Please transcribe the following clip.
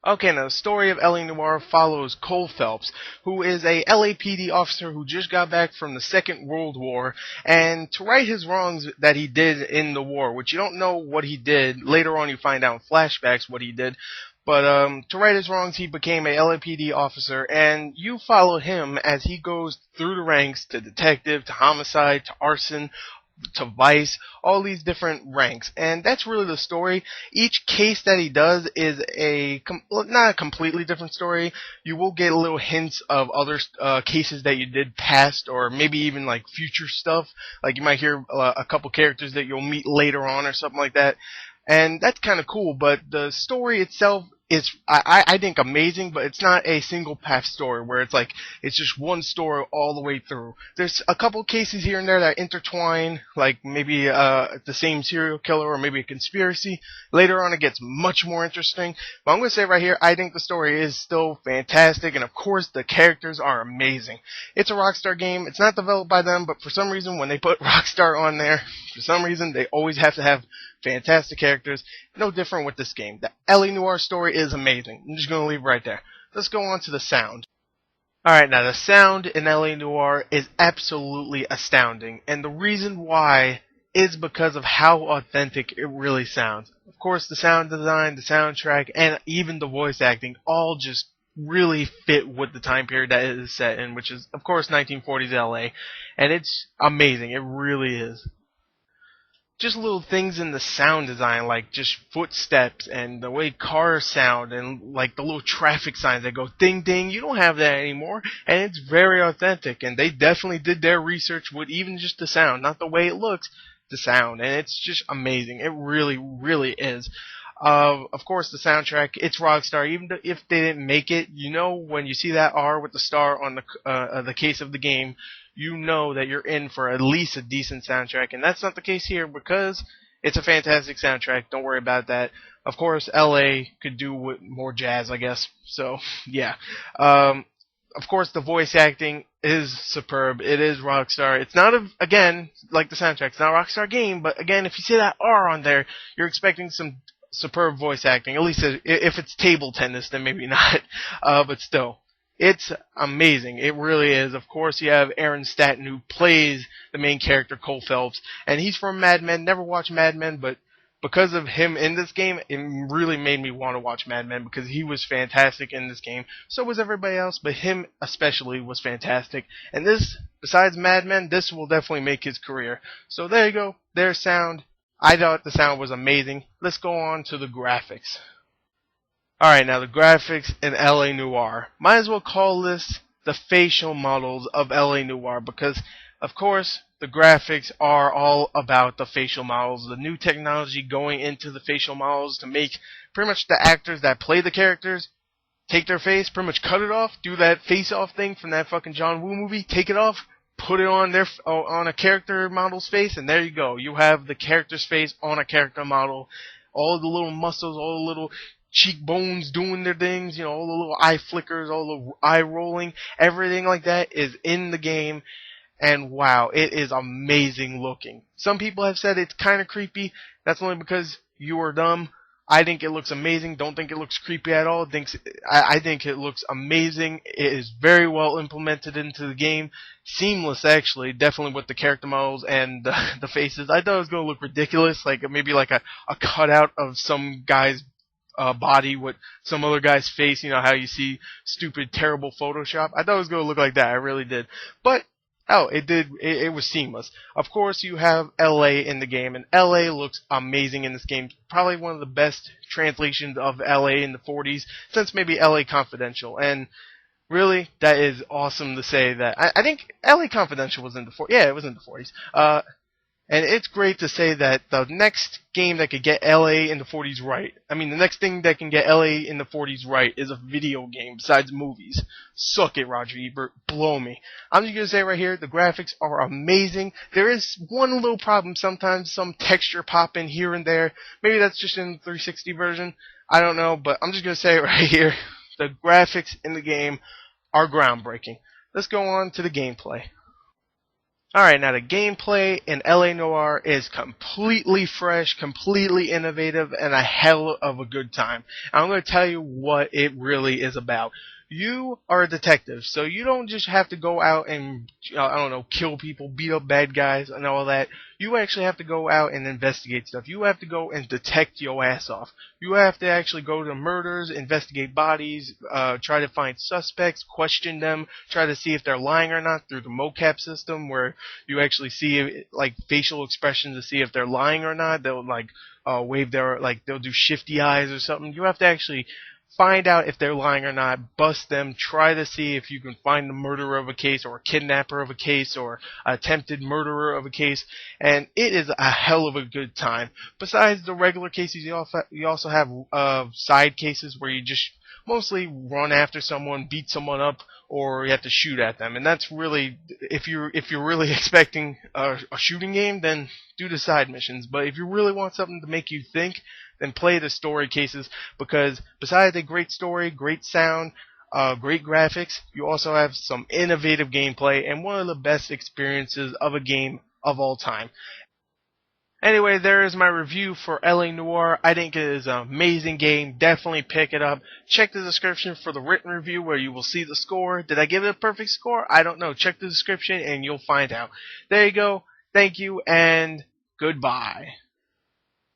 Okay, now the story of L.A. Noire follows Cole Phelps, who is a LAPD officer who just got back from the Second World War, and to right his wrongs that he did in the war, which you don't know what he did, later on you find out in flashbacks what he did, but to right his wrongs he became a LAPD officer, and you follow him as he goes through the ranks to detective, to homicide, to arson, to Vice, all these different ranks, and that's really the story. Each case that he does is not a completely different story. You will get little hints of other cases that you did past, or maybe even like future stuff. Like you might hear a couple characters that you'll meet later on, or something like that. And that's kind of cool, but the story itself is, I think, amazing, but it's not a single path story where it's like, it's just one story all the way through. There's a couple cases here and there that intertwine, like maybe the same serial killer or maybe a conspiracy. Later on it gets much more interesting, but I'm going to say right here, I think the story is still fantastic, and of course the characters are amazing. It's a Rockstar game, it's not developed by them, but for some reason when they put Rockstar on there, for some reason they always have to have fantastic characters. No different with this game. The L.A. Noire story is amazing. I'm just going to leave it right there. Let's go on to the sound. Alright, now the sound in L.A. Noire is absolutely astounding, and the reason why is because of how authentic it really sounds. Of course, the sound design, the soundtrack, and even the voice acting all just really fit with the time period that it is set in, which is, of course, 1940s LA, and it's amazing. It really is. Just little things in the sound design, like just footsteps and the way cars sound, and like the little traffic signs that go ding ding. You don't have that anymore, and it's very authentic. And they definitely did their research with even just the sound, not the way it looks, the sound, and it's just amazing. It really, really is. Of course, the soundtrack, it's Rockstar. Even if they didn't make it, you know when you see that R with the star on the case of the game, you know that you're in for at least a decent soundtrack, and that's not the case here because it's a fantastic soundtrack. Don't worry about that. Of course, LA could do with more jazz, I guess. So, yeah. Of course, the voice acting is superb. It is Rockstar. It's not, again, like the soundtrack, it's not a Rockstar game, but again, if you see that R on there, you're expecting some superb voice acting. At least if it's table tennis, then maybe not. But still. It's amazing. It really is. Of course, you have Aaron Staton, who plays the main character, Cole Phelps, and he's from Mad Men. Never watched Mad Men, but because of him in this game, it really made me want to watch Mad Men because he was fantastic in this game. So was everybody else, but him especially was fantastic. And this, besides Mad Men, this will definitely make his career. So there you go. Their sound. I thought the sound was amazing. Let's go on to the graphics. Alright, now the graphics in LA Noire. Might as well call this the facial models of LA Noire because, of course, the graphics are all about the facial models. The new technology going into the facial models to make pretty much the actors that play the characters take their face, pretty much cut it off, do that face-off thing from that fucking John Woo movie, take it off, put it on on a character model's face, and there you go. You have the character's face on a character model. All the little muscles, all the little cheekbones doing their things, you know, all the little eye flickers, all the eye rolling, everything like that is in the game, and wow, it is amazing looking. Some people have said it's kind of creepy. That's only because you are dumb. I think it looks amazing. Don't think it looks creepy at all. I think it looks amazing. It is very well implemented into the game. Seamless, actually. Definitely with the character models and the faces. I thought it was going to look ridiculous. Like maybe like a cutout of some guy's body with some other guy's face. You know how you see stupid, terrible Photoshop? I thought it was going to look like that. I really did. But oh, it did. It was seamless. Of course, you have LA in the game, and LA looks amazing in this game. Probably one of the best translations of LA in the 40s since maybe LA Confidential. And really, that is awesome to say that. I think LA Confidential was in the 40s. Yeah, it was in the 40s. And it's great to say that the next game that could get LA in the 40s right, I mean, the next thing that can get LA in the 40s right is a video game besides movies. Suck it, Roger Ebert. Blow me. I'm just going to say right here, the graphics are amazing. There is one little problem sometimes, some texture pop in here and there. Maybe that's just in the 360 version. I don't know, but I'm just going to say it right here. The graphics in the game are groundbreaking. Let's go on to the gameplay. Alright, now the gameplay in LA Noire is completely fresh, completely innovative, and a hell of a good time. I'm going to tell you what it really is about. You are a detective, so you don't just have to go out and, I don't know, kill people, beat up bad guys, and all that. You actually have to go out and investigate stuff. You have to go and detect your ass off. You have to actually go to murders, investigate bodies, try to find suspects, question them, try to see if they're lying or not through the mocap system, where you actually see like facial expressions to see if they're lying or not. They'll like wave their they'll do shifty eyes or something. You have to actually find out if they're lying or not, bust them, try to see if you can find the murderer of a case or a kidnapper of a case or attempted murderer of a case, and it is a hell of a good time. Besides the regular cases, you also have side cases where you just mostly run after someone, beat someone up, or you have to shoot at them. And that's really, if you're really expecting a shooting game, then do the side missions. But if you really want something to make you think, then play the story cases, because besides a great story, great sound, great graphics, you also have some innovative gameplay and one of the best experiences of a game of all time. Anyway, there is my review for LA Noire. I think it is an amazing game. Definitely pick it up. Check the description for the written review where you will see the score. Did I give it a perfect score? I don't know. Check the description and you'll find out. There you go. Thank you and goodbye.